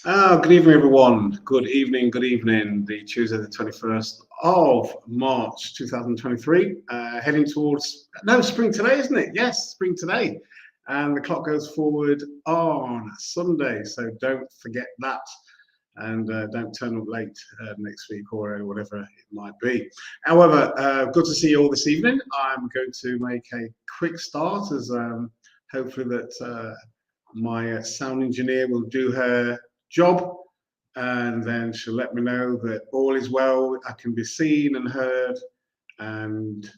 Good evening, everyone. Good evening, good evening. The Tuesday, the 21st of March 2023. Heading towards, no, spring today, isn't it? Yes, spring today. And the clock goes forward on Sunday. So don't forget that. And don't turn up late next week or whatever it might be. However, good to see you all this evening. I'm going to make a quick start as hopefully that my sound engineer will do her job, and then she'll let me know that all is well. I can be seen and heard, and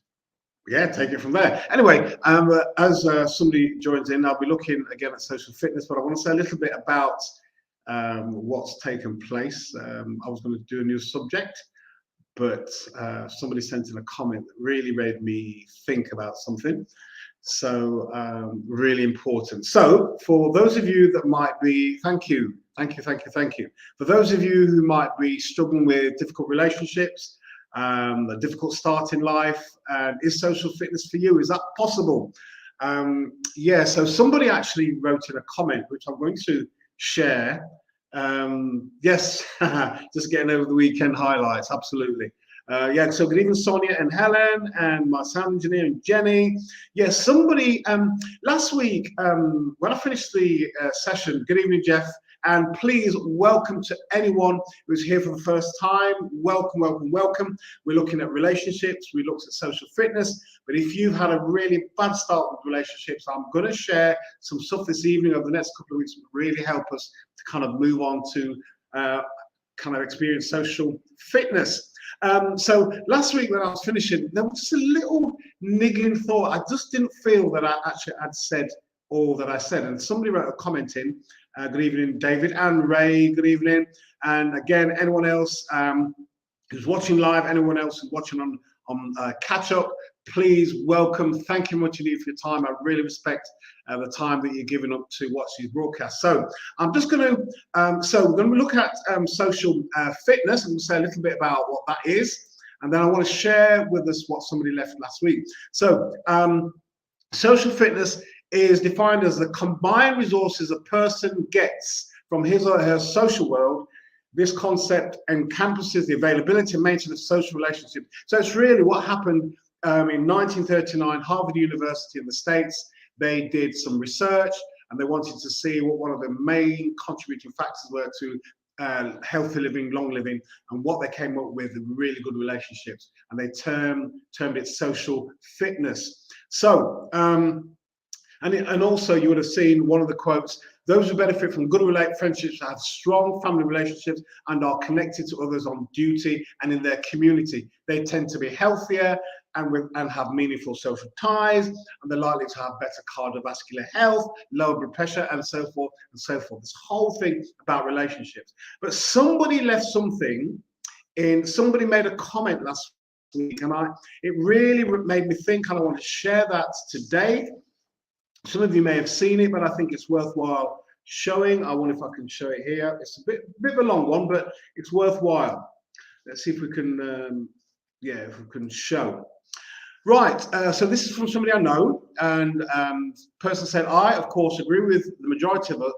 yeah, take it from there. Anyway, as somebody joins in, I'll be looking again at social fitness, but I want to say a little bit about what's taken place. I was going to do a new subject, but somebody sent in a comment that really made me think about something. So really important. So for those of you that might be, thank you. For those of you who might be struggling with difficult relationships, a difficult start in life, is social fitness for you? Is that possible? Yeah, so somebody actually wrote in a comment, which I'm going to share. Yes, just getting over the weekend highlights, absolutely. Yeah, so good evening, Sonia and Helen, and my sound engineer and Jenny. Yes, somebody last week when I finished the session. Good evening, Jeff, and please welcome to anyone who's here for the first time. Welcome, welcome, welcome. We're looking at relationships. We looked at social fitness, but if you've had a really bad start with relationships, I'm going to share some stuff this evening over the next couple of weeks that will really help us to kind of move on to kind of experience social fitness. So last week when I was finishing, there was just a little niggling thought. I just didn't feel that I actually had said all that I said. And somebody wrote a comment in. Good evening, David and Ray. Good evening. And again, anyone else who's watching live, anyone else who's watching on catch up, please welcome. Thank you much indeed for your time. I really respect the time that you're giving up to watch these broadcasts. So I'm just going to we're going to look at social fitness and say a little bit about what that is, and then I want to share with us what somebody left last week. So social fitness is defined as the combined resources a person gets from his or her social world. This concept encompasses the availability and maintenance of social relationships. So it's really what happened in 1939, Harvard University in the States. They did some research and they wanted to see what one of the main contributing factors were to healthy living, long living, and what they came up with really good relationships. And they termed it social fitness. So, and also you would have seen one of the quotes: those who benefit from good friendships have strong family relationships and are connected to others on duty and in their community. They tend to be healthier and have meaningful social ties, and they're likely to have better cardiovascular health, lower blood pressure, and so forth and so forth. This whole thing about relationships. But somebody left something in, somebody made a comment last week, and it really made me think, and I want to share that today. Some of you may have seen it, but I think it's worthwhile showing. I wonder if I can show it here. It's a bit of a long one, but it's worthwhile. Let's see if we can, if we can show. Right, so this is from somebody I know, and person said, I, of course, agree with the majority of us,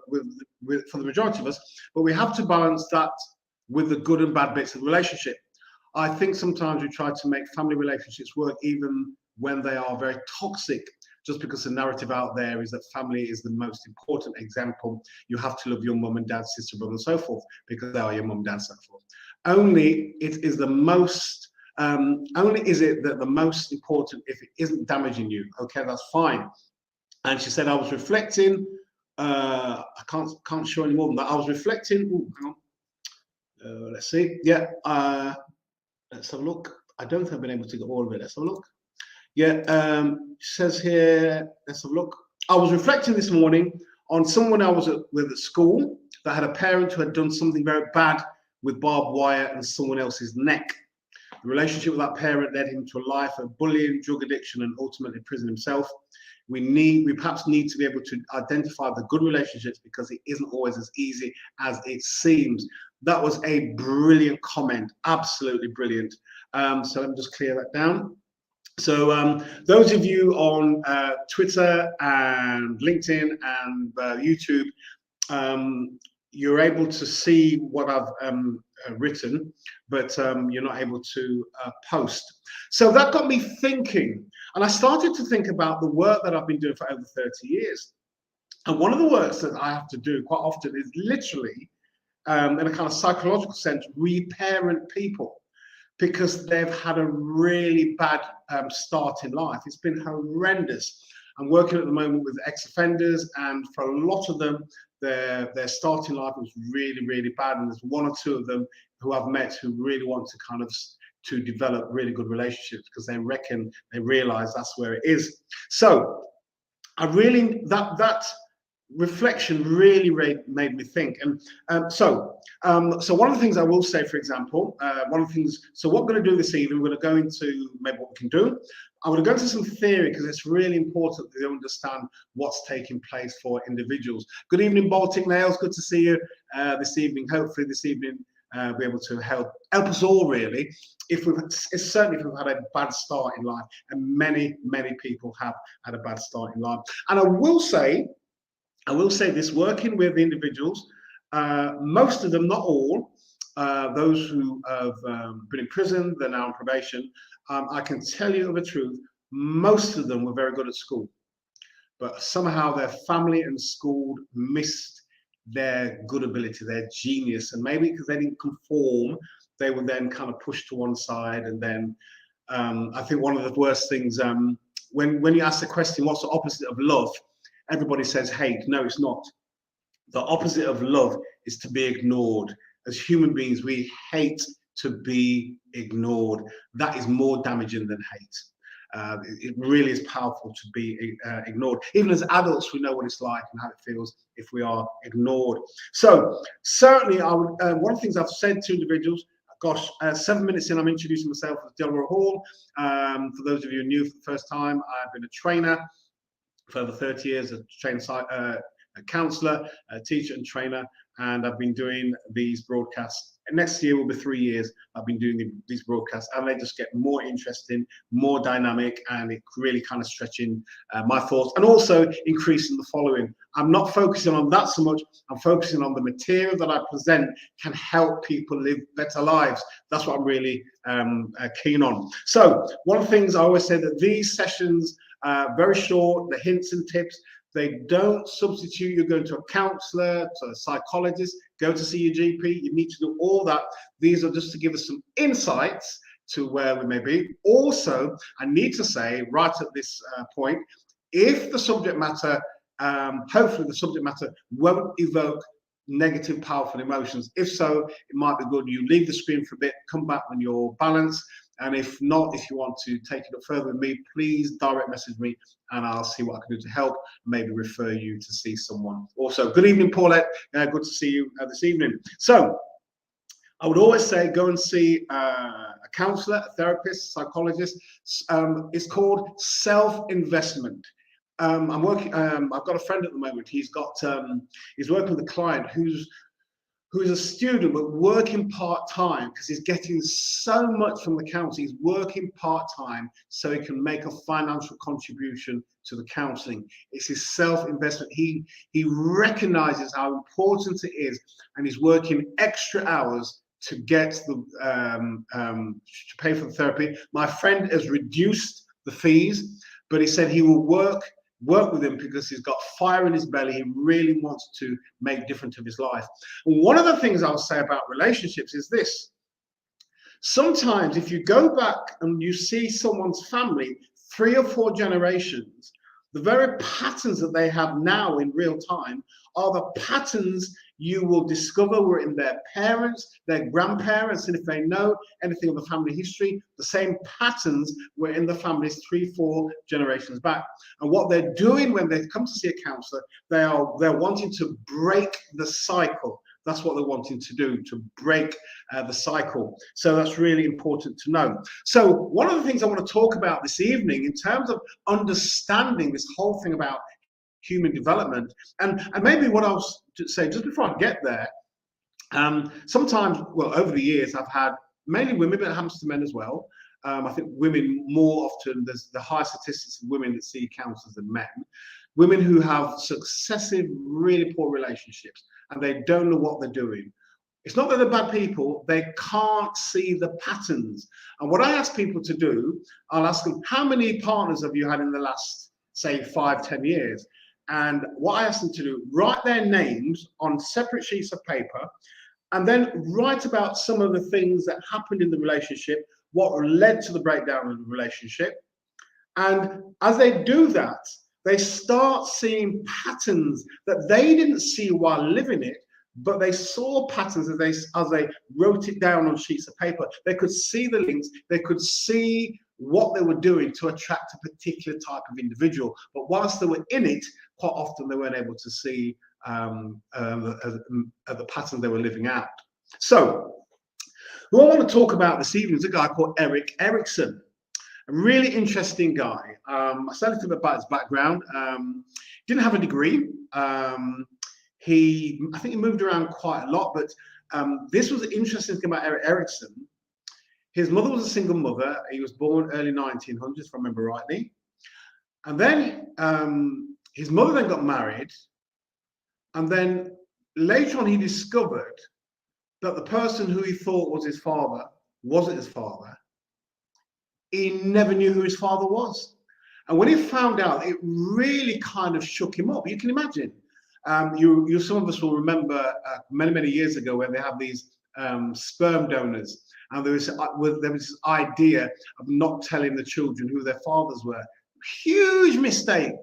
for the majority of us, but we have to balance that with the good and bad bits of the relationship. I think sometimes we try to make family relationships work even when they are very toxic, just because the narrative out there is that family is the most important example. You have to love your mum and dad, sister, brother, and so forth, because they are your mum, dad, so forth. Only it is the most, only is it that the most important if it isn't damaging you. Okay, that's fine. And she said, I was reflecting, I can't show any more than that. I was reflecting, ooh, hang on. Let's see, yeah, let's have a look. I don't think I've been able to get all of it. Let's have a look. Yeah, says here, let's have a look. I was reflecting this morning on someone I was with at school that had a parent who had done something very bad with barbed wire and someone else's neck. The relationship with that parent led him to a life of bullying, drug addiction, and ultimately prison himself. We perhaps need to be able to identify the good relationships, because it isn't always as easy as it seems. That was a brilliant comment, absolutely brilliant. So let me just clear that down. So those of you on Twitter and LinkedIn and YouTube, you're able to see what I've written, but you're not able to post. So that got me thinking, and I started to think about the work that I've been doing for over 30 years. And one of the works that I have to do quite often is literally, in a kind of psychological sense, reparent people because they've had a really bad start in life. It's been horrendous. I'm working at the moment with ex-offenders, and for a lot of them, their start in life was really, really bad. And there's one or two of them who I've met who really want to kind of to develop really good relationships because they realize that's where it is. So I really that reflection really made me think. And so one of the things I will say, for example, one of the things, so what we're going to do this evening, we're going to go into maybe what we can do. I'm going to go into some theory because it's really important that they understand what's taking place for individuals. Good evening, Baltic Nails. Good to see you this evening. Hopefully this evening be able to help us all, really, certainly if we've had a bad start in life, and many people have had a bad start in life. And I will say this, working with individuals, most of them, not all, those who have been in prison, they're now on probation, I can tell you the truth, most of them were very good at school, but somehow their family and school missed their good ability, their genius, and maybe because they didn't conform, they were then kind of pushed to one side. And then I think one of the worst things, when you ask the question, what's the opposite of love? Everybody says hate. No, it's not. The opposite of love is to be ignored. As human beings, we hate to be ignored. That is more damaging than hate. It really is powerful to be ignored. Even as adults, we know what it's like and how it feels if we are ignored. So certainly, one of the things I've said to individuals, gosh, 7 minutes in, I'm introducing myself as Delroy Hall. For those of you new for the first time, I've been a trainer for over 30 years, a counsellor, a teacher and trainer, and I've been doing these broadcasts. And next year will be 3 years I've been doing these broadcasts, and they just get more interesting, more dynamic, and it really kind of stretching my thoughts and also increasing the following. I'm not focusing on that so much. I'm focusing on the material that I present can help people live better lives. That's what I'm really keen on. So one of the things I always say, that these sessions very short, the hints and tips, they don't substitute you going to a counsellor, to a psychologist, go to see your GP. You need to do all that. These are just to give us some insights to where we may be. Also, I need to say right at this point, if the subject matter, hopefully the subject matter won't evoke negative, powerful emotions. If so, it might be good you leave the screen for a bit, come back when you're balanced. And if not, if you want to take it up further with me, please direct message me and I'll see what I can do to help, maybe refer you to see someone. Also, good evening, Paulette. Good to see you this evening. So I would always say go and see a counsellor, a therapist, psychologist. It's called self-investment. I'm working. I've got a friend at the moment. He's working with a client who's a student but working part-time because he's getting so much from the council. He's working part-time so he can make a financial contribution to the counselling. It's his self-investment. He recognizes how important it is, and he's working extra hours to get to pay for the therapy. My friend has reduced the fees, but he said he will work with him because he's got fire in his belly. He really wants to make a difference of his life. And one of the things I'll say about relationships is this. Sometimes if you go back and you see someone's family 3 or 4 generations, the very patterns that they have now in real time are the patterns you will discover were in their parents, their grandparents, and if they know anything of the family history, the same patterns were in the families 3, 4 generations back. And what they're doing when they come to see a counsellor, they're wanting to break the cycle. That's what they're wanting to do, to break the cycle. So that's really important to know. So one of the things I want to talk about this evening in terms of understanding this whole thing about human development, and maybe what I'll say just before I get there, sometimes, well, over the years, I've had mainly women, but it happens to men as well. I think women more often, there's the higher statistics of women that see counsellors than men. women who have successive, really poor relationships, and they don't know what they're doing. It's not that they're bad people, they can't see the patterns. And what I ask people to do, I'll ask them, how many partners have you had in the last, say, 5-10 years? And what I ask them to do, write their names on separate sheets of paper, and then write about some of the things that happened in the relationship, what led to the breakdown of the relationship. And as they do that, they start seeing patterns that they didn't see while living it, but they saw patterns as they wrote it down on sheets of paper. They could see the links, they could see what they were doing to attract a particular type of individual. But whilst they were in it, quite often they weren't able to see the pattern they were living out. So, who I want to talk about this evening is a guy called Erik Erikson. A really interesting guy. I said a little bit about his background. Didn't have a degree. I think he moved around quite a lot, but this was the interesting thing about Erik Erikson. His mother was a single mother. He was born early 1900s, if I remember rightly. And then his mother then got married. And then later on, he discovered that the person who he thought was his father wasn't his father. He never knew who his father was. And when he found out, it really kind of shook him up. You can imagine. Some of us will remember many years ago when they have these sperm donors, and there was this idea of not telling the children who their fathers were. Huge mistake.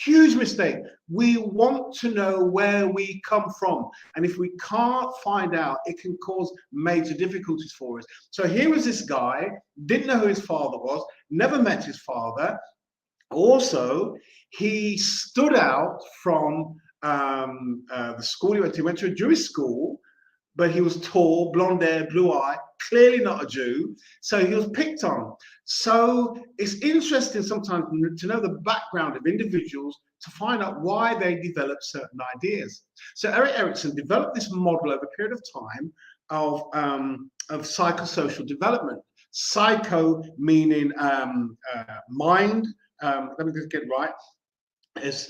Huge mistake. We want to know where we come from, and if we can't find out, it can cause major difficulties for us. So here was this guy, didn't know who his father was, never met his father. Also, he stood out from the school he went to. He went to a Jewish school, but he was tall, blonde hair, blue eye, clearly not a Jew. So he was picked on. So it's interesting sometimes to know the background of individuals to find out why they develop certain ideas. So Erik Erikson developed this model over a period of time of psychosocial development. Psycho meaning mind. Let me just get it right. It's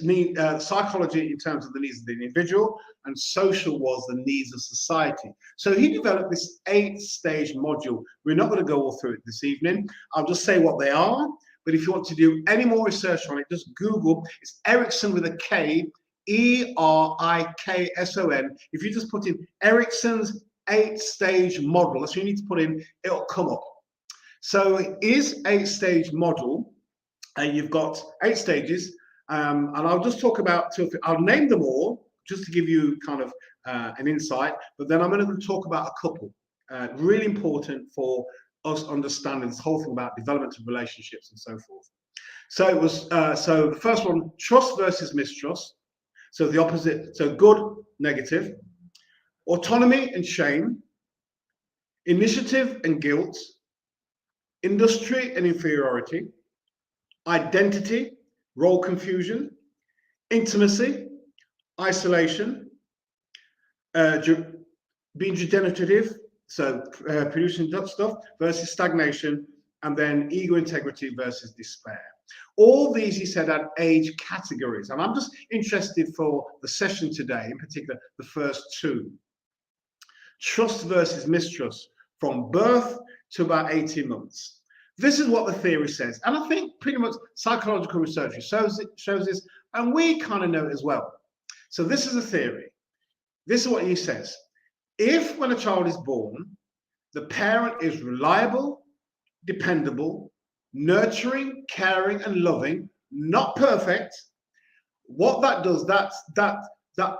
psychology in terms of the needs of the individual, and social was the needs of society. So he developed this 8-stage module. We're not going to go all through it this evening. I'll just say what they are. But if you want to do any more research on it, just Google. It's Erikson with a K, Erikson. If you just put in Erikson's 8-stage model, that's what you need to put in, it'll come up. So it is 8-stage module, and you've got 8 stages. And I'll just talk about, I'll name them all just to give you kind of an insight, but then I'm going to talk about a couple, really important for us understanding this whole thing about development of relationships and so forth. So it was, so the first one, trust versus mistrust. So the opposite, so good, negative, autonomy and shame, initiative and guilt, industry and inferiority, identity, role confusion, intimacy, isolation, being degenerative, so producing stuff, versus stagnation, and then ego integrity versus despair. All these, he said, had age categories. And I'm just interested for the session today, in particular, the first 2. Trust versus mistrust, from birth to about 18 months. This is what the theory says. And I think pretty much psychological research shows this, and we kind of know it as well. So this is a theory. This is what he says. If when a child is born, the parent is reliable, dependable, nurturing, caring, and loving, not perfect, what that does, that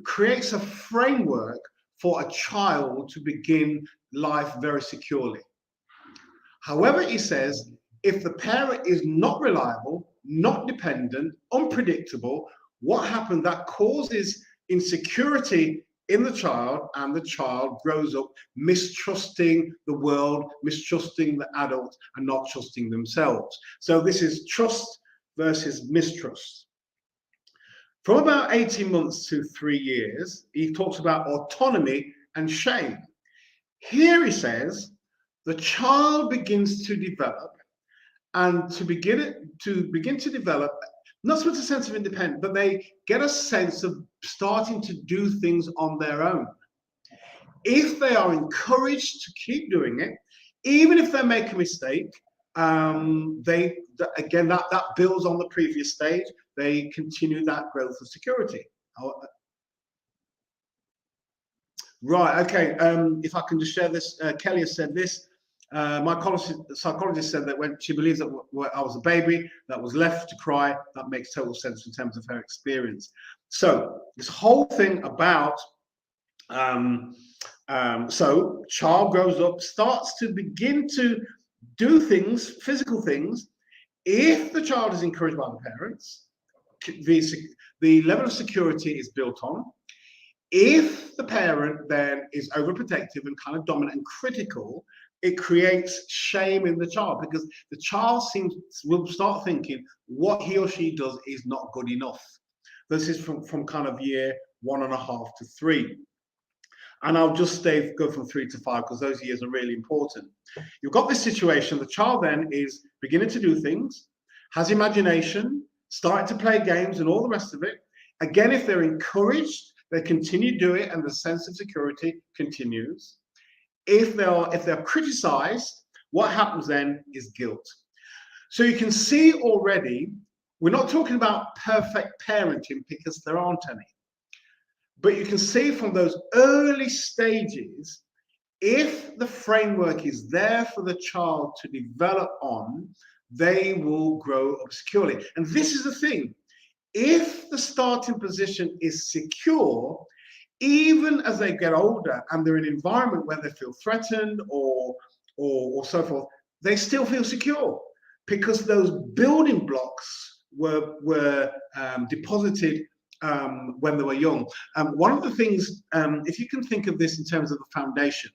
creates a framework for a child to begin life very securely. However, he says, if the parent is not reliable, not dependent, unpredictable, what happens? That causes insecurity in the child, and the child grows up mistrusting the world, mistrusting the adult, and not trusting themselves. So this is trust versus mistrust. From about 18 months to 3 years, he talks about autonomy and shame. Here he says, the child begins to develop, and to begin to develop, not so much a sense of independence, but they get a sense of starting to do things on their own. If they are encouraged to keep doing it, even if they make a mistake, again, that builds on the previous stage. They continue that growth of security. Right, okay, if I can just share this, Kelly has said this. My psychologist said that when she believes that I was a baby that was left to cry, that makes total sense in terms of her experience. So this whole thing about, so child grows up, starts to begin to do things, physical things. If the child is encouraged by the parents, the level of security is built on. If the parent then is overprotective and kind of dominant and critical, it creates shame in the child, because the child will start thinking what he or she does is not good enough. This is from kind of year 1.5 to 3. And I'll just go from 3 to 5 because those years are really important. You've got this situation, the child then is beginning to do things, has imagination, starting to play games and all the rest of it. Again, if they're encouraged, they continue to do it and the sense of security continues. If they're criticized, what happens then is guilt. So you can see already, we're not talking about perfect parenting because there aren't any. But you can see from those early stages, if the framework is there for the child to develop on, they will grow up securely. And this is the thing. If the starting position is secure, even as they get older and they're in an environment where they feel threatened or so forth, they still feel secure because those building blocks were deposited when they were young. One of the things, if you can think of this in terms of the foundation,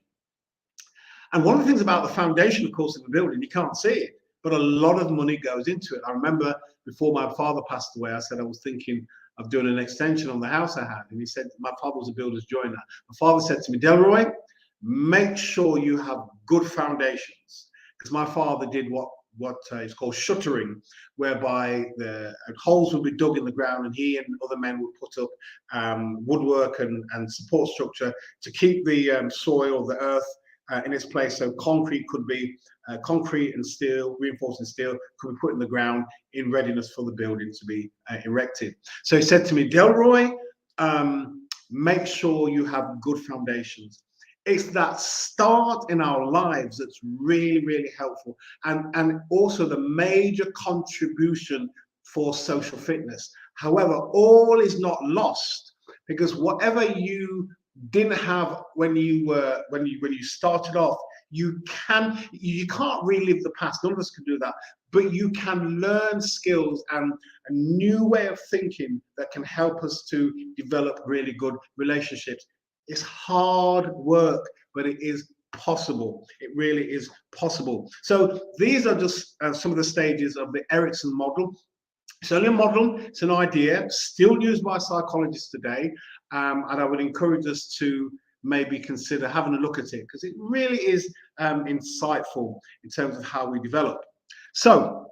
and one of the things about the foundation, of course, of the building, you can't see it, but a lot of money goes into it. I remember before my father passed away, I said I was thinking of doing an extension on the house I had. And he said, my father was a builder's joiner. My father said to me, Delroy, make sure you have good foundations. Because my father did what is called shuttering, whereby the holes would be dug in the ground and he and other men would put up woodwork and support structure to keep the soil, the earth, in its place. So concrete could be concrete and steel, reinforcing steel, could be put in the ground in readiness for the building to be erected. So he said to me, Delroy, make sure you have good foundations. It's that start in our lives that's really, really helpful. And also the major contribution for social fitness. However, all is not lost, because whatever you didn't have when you started off, you can't relive the past. None of us can do that, but you can learn skills and a new way of thinking that can help us to develop really good relationships. It's hard work, but it is possible. It really is possible. So these are just some of the stages of the Erikson model. It's only a model, it's an idea, still used by psychologists today, and I would encourage us to maybe consider having a look at it, because it really is insightful in terms of how we develop. So,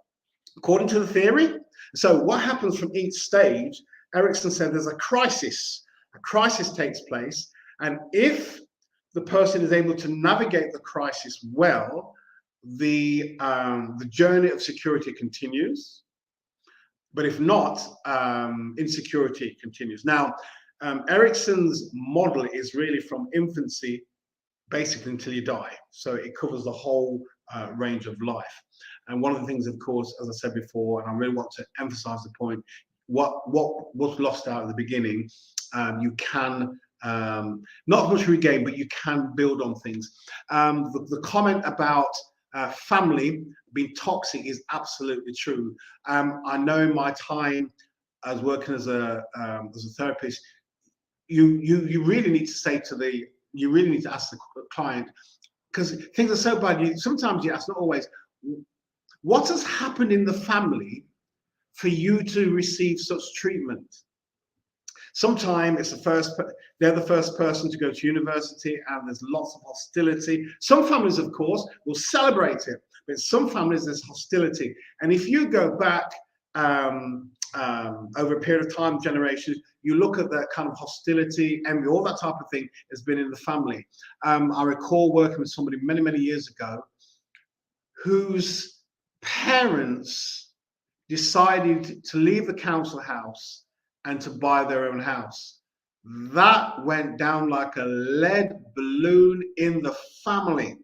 according to the theory, so what happens from each stage, Erikson said there's a crisis. A crisis takes place, and if the person is able to navigate the crisis well, the journey of security continues. But if not, insecurity continues. Now, Erikson's model is really from infancy, basically until you die. So it covers the whole range of life. And one of the things, of course, as I said before, and I really want to emphasize the point, what was lost out at the beginning, you can not much regain, but you can build on things. The comment about family being toxic is absolutely true. I know in my time as working as a therapist, you really need to say you really need to ask the client, because things are so bad. Sometimes you ask, not always, what has happened in the family for you to receive such treatment? Sometimes they're the first person to go to university and there's lots of hostility. Some families, of course, will celebrate it, but in some families there's hostility. And if you go back over a period of time, generations, you look at that kind of hostility, envy, all that type of thing has been in the family. I recall working with somebody many, many years ago whose parents decided to leave the council house and to buy their own house. That went down like a lead balloon in the family.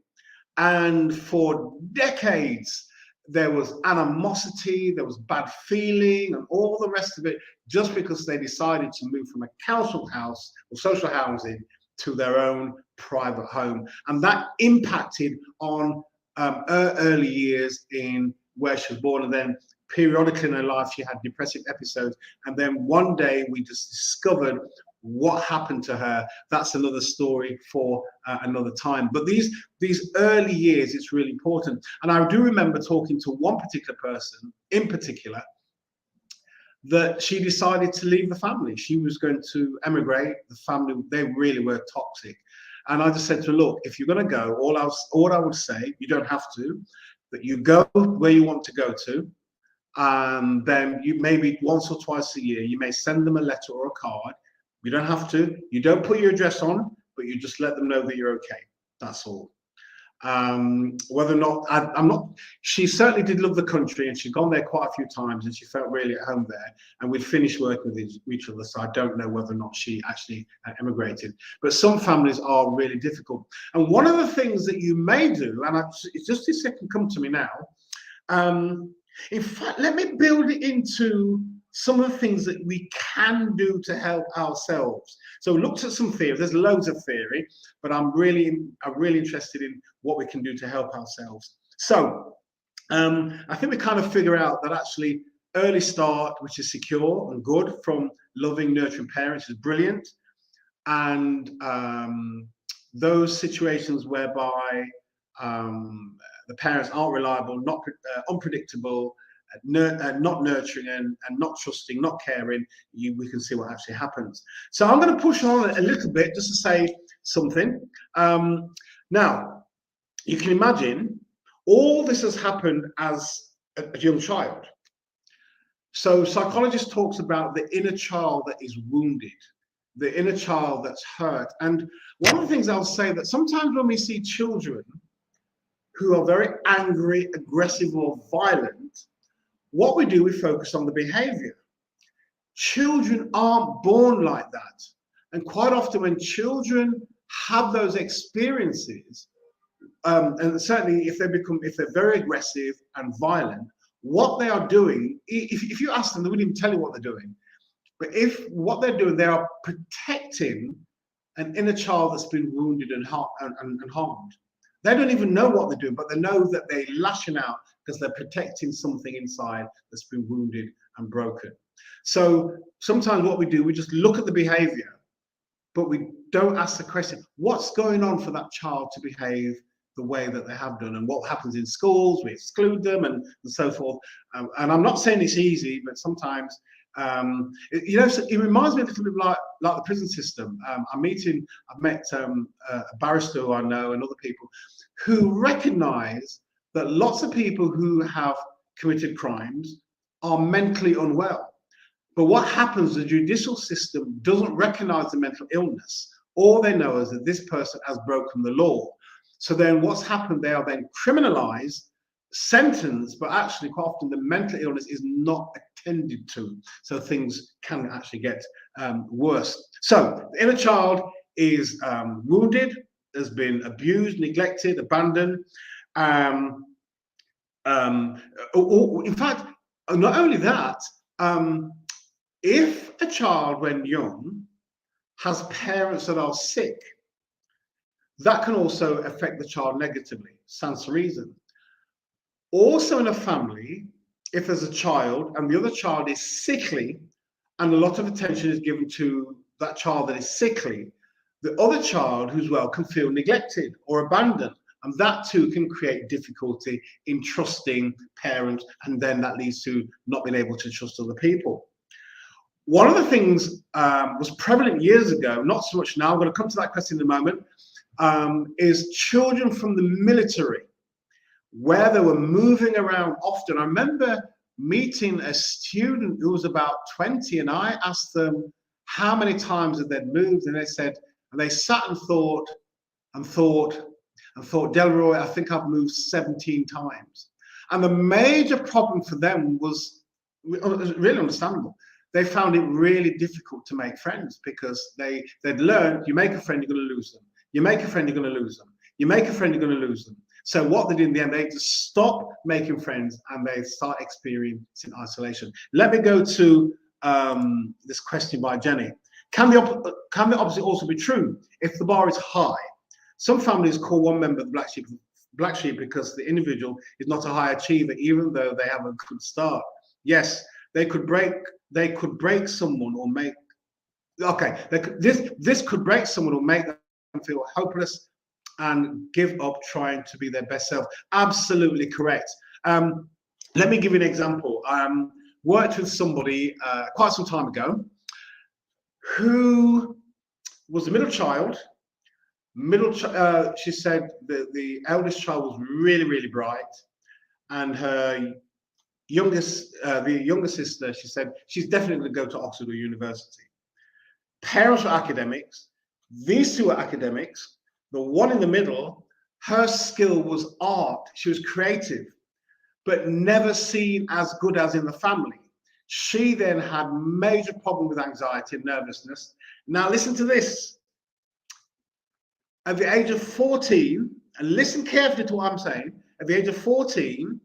And for decades, there was animosity, there was bad feeling, and all the rest of it, just because they decided to move from a council house or social housing to their own private home. And that impacted on her early years in where she was born. And then periodically in her life, she had depressive episodes. And then one day we just discovered what happened to her. That's another story for another time. But these early years, it's really important. And I do remember talking to one particular person in particular, that she decided to leave the family. She was going to emigrate. The family, they really were toxic. And I just said to her, look, if you're going to go, all I would say, you don't have to, that you go where you want to go to. And then you maybe once or twice a year, you may send them a letter or a card. You don't have to. You don't put your address on, but you just let them know that you're okay. That's all. Whether or not, I'm not, she certainly did love the country, and she'd gone there quite a few times, and she felt really at home there, and we'd finished working with each other, so I don't know whether or not she actually emigrated. But some families are really difficult. And one of the things that you may do, and it's just this second come to me now, in fact, let me build it into some of the things that we can do to help ourselves. So looked at some theory. There's loads of theory, but I'm really interested in what we can do to help ourselves. So I think we kind of figure out that actually early start, which is secure and good from loving, nurturing parents, is brilliant. And those situations whereby the parents aren't reliable, not unpredictable, not nurturing and not trusting, not caring, we can see what actually happens. So I'm going to push on a little bit just to say something. Now, you can imagine all this has happened as a young child. So psychologist talks about the inner child that is wounded, the inner child that's hurt. And one of the things I'll say that sometimes when we see children who are very angry, aggressive, or violent, what we do, we focus on the behavior. Children aren't born like that. And quite often when children have those experiences, and certainly if they're very aggressive and violent, what they are doing, if you ask them, they wouldn't even tell you what they're doing. But if what they're doing, they are protecting an inner child that's been wounded and harmed. They don't even know what they're doing, but they know that they're lashing out because they're protecting something inside that's been wounded and broken. So sometimes what we do, we just look at the behavior, but we don't ask the question, what's going on for that child to behave the way that they have done, and what happens in schools, we exclude them and so forth. And I'm not saying it's easy, but sometimes, it reminds me a little bit like the prison system. I've met a barrister who I know and other people who recognize that lots of people who have committed crimes are mentally unwell. But what happens, the judicial system doesn't recognize the mental illness. All they know is that this person has broken the law. So then what's happened, they are then criminalized, sentenced, but actually quite often the mental illness is not attended to. So things can actually get worse. So the inner child is wounded, has been abused, neglected, abandoned. In fact, not only that, if a child when young has parents that are sick, that can also affect the child negatively. Stands to reason. Also in a family, if there's a child and the other child is sickly and a lot of attention is given to that child that is sickly, the other child who's well can feel neglected or abandoned. And that too can create difficulty in trusting parents, and then that leads to not being able to trust other people. One of the things was prevalent years ago, not so much now, I'm going to come to that question in a moment, is children from the military, where they were moving around often. I remember meeting a student who was about 20, and I asked them how many times that they'd moved, and they said, and they sat and thought and thought and thought, Delroy, I think I've moved 17 times. And the major problem for them was really understandable. They found it really difficult to make friends because they'd learned, you make a friend, you're going to lose them. You make a friend, you're going to lose them. You make a friend, you're going to lose them. So what they did in the end, they just stop making friends and they start experiencing isolation. Let me go to this question by Jenny. Can the opposite also be true if the bar is high? Some families call one member the black sheep because the individual is not a high achiever, even though they have a good start. Yes, they could break someone or make. Okay, this could break someone or make them feel hopeless and give up trying to be their best self. Absolutely correct. Let me give you an example. Worked with somebody quite some time ago who was a middle child. She said the eldest child was really, really bright, and her the younger sister, she said she's definitely going to go to Oxford or university. Parents were academics. These two were academics. The one in the middle, her skill was art. She was creative, but never seen as good as in the family. She then had major problem with anxiety and nervousness. Now listen to this. At the age of 14, and listen carefully to what I'm saying, at the age of 14,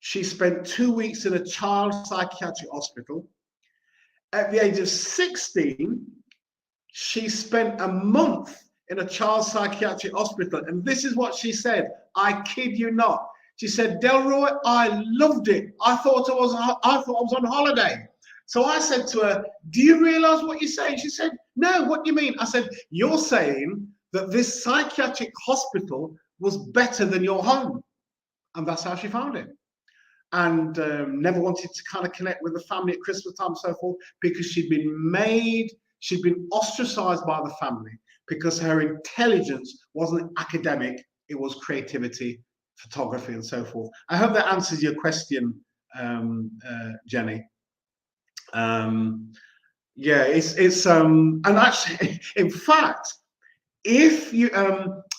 she spent 2 weeks in a child psychiatric hospital. At the age of 16, she spent a month in a child psychiatric hospital. And this is what she said. I kid you not. She said, Delroy, I loved it. I thought I was on holiday. So I said to her, do you realize what you're saying? She said, no, what do you mean? I said, you're saying that this psychiatric hospital was better than your home. And that's how she found it. And never wanted to kind of connect with the family at Christmas time and so forth, because she'd been ostracized by the family because her intelligence wasn't academic, it was creativity, photography, and so forth. I hope that answers your question, Jenny. Yeah, it's and actually, in fact, if you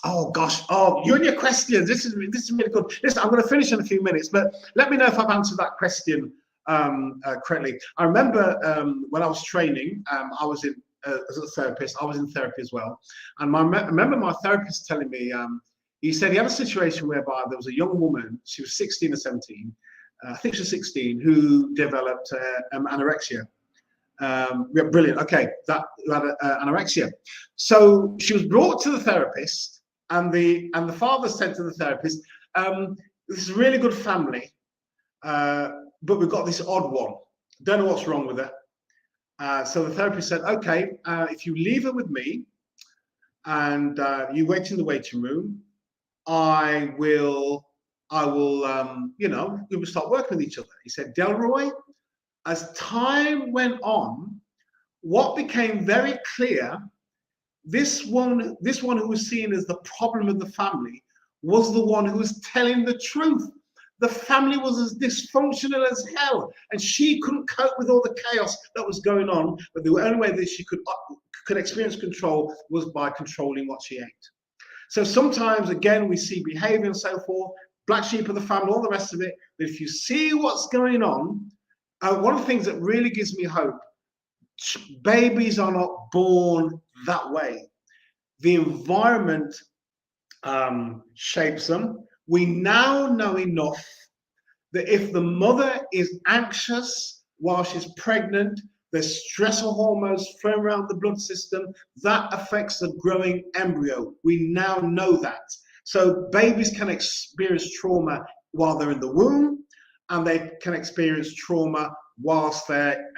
oh gosh, you and your questions, this is really good. Listen, I'm going to finish in a few minutes, but let me know if I've answered that question correctly. I remember when I was training, I was in as a therapist, I was in therapy as well, and I remember my therapist telling me, he said he had a situation whereby there was a young woman, she was 16 or 17, I think she was 16, who developed anorexia. Yeah, brilliant. Okay, that had anorexia. So she was brought to the therapist, and the father said to the therapist, "This is a really good family, but we've got this odd one. Don't know what's wrong with her." So the therapist said, "Okay, if you leave her with me, and you wait in the waiting room, I will, you know, we will start working with each other." He said, Delroy, as time went on, what became very clear, this one who was seen as the problem of the family was the one who was telling the truth. The family was as dysfunctional as hell, and she couldn't cope with all the chaos that was going on, but the only way that she could experience control was by controlling what she ate. So sometimes, again, we see behavior and so forth, black sheep of the family, all the rest of it, but if you see what's going on, one of the things that really gives me hope, babies are not born that way. The environment shapes them. We now know enough that if the mother is anxious while she's pregnant, there's stressor hormones flowing around the blood system, that affects the growing embryo. We now know that. So babies can experience trauma while they're in the womb, and they can experience trauma whilst they're,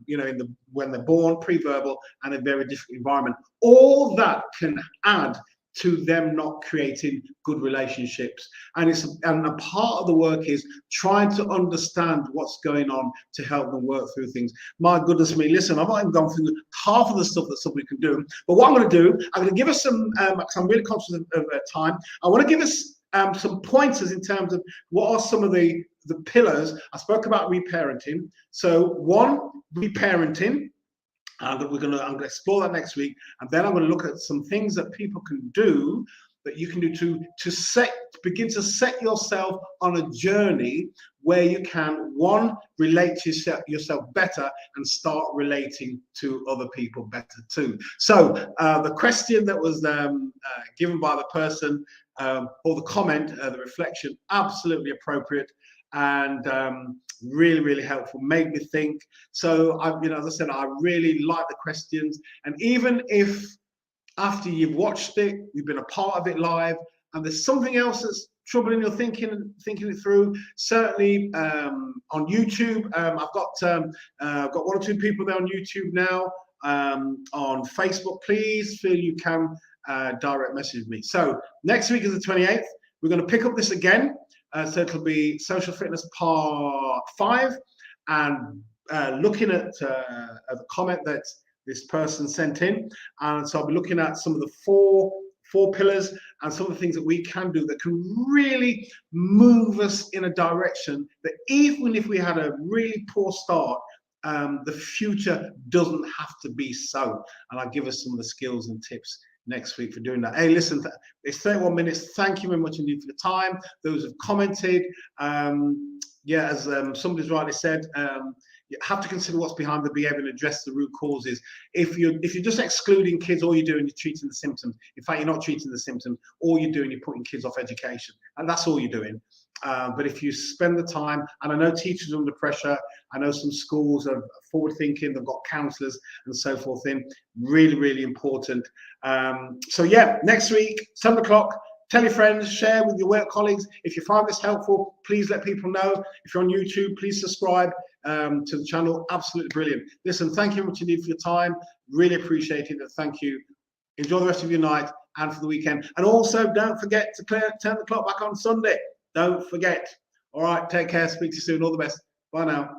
you know, when they're born, pre-verbal, and a very different environment. All that can add to them not creating good relationships. And a part of the work is trying to understand what's going on to help them work through things. My goodness me, listen, I've not even gone through half of the stuff that somebody can do. But what I'm going to do, I'm going to give us some, because I'm really conscious of time, I want to give us some pointers in terms of what are some of the the pillars. I spoke about reparenting. So one, reparenting. And I'm going to explore that next week, and then I'm going to look at some things that people can do, that you can do to begin to set yourself on a journey where you can, one, relate to yourself better and start relating to other people better too. So the question that was given by the person, or the comment, the reflection, absolutely appropriate, and really, really helpful, made me think. So as I said, I really like the questions, and even if after you've watched it, you've been a part of it live, and there's something else that's troubling your thinking it through, certainly on YouTube. I've got 1 or 2 people there on YouTube now. On Facebook, please feel you can direct message me. So next week is the 28th. We're going to pick up this again. So it'll be social fitness part 5, and looking at the comment that this person sent in. And so I'll be looking at some of the four pillars and some of the things that we can do that can really move us in a direction that, even if we had a really poor start, the future doesn't have to be so. And I'll give us some of the skills and tips next week for doing that. Hey, listen, it's 31 minutes. Thank you very much indeed for the time. Those who've commented, as somebody's rightly said, you have to consider what's behind the behavior and address the root causes. If you're just excluding kids, all you're doing is treating the symptoms. In fact, you're not treating the symptoms. All you're doing, you're putting kids off education, and that's all you're doing. But if you spend the time, and I know teachers are under pressure, I know some schools are forward thinking, they've got counsellors and so forth in, really, really important. So yeah, next week, 7 o'clock, tell your friends, share with your work colleagues. If you find this helpful, please let people know. If you're on YouTube, please subscribe to the channel. Absolutely brilliant. Listen, thank you very much indeed for your time. Really appreciate it, and thank you. Enjoy the rest of your night and for the weekend. And also, don't forget to turn the clock back on Sunday. Don't forget. All right, take care. Speak to you soon. All the best. Bye now.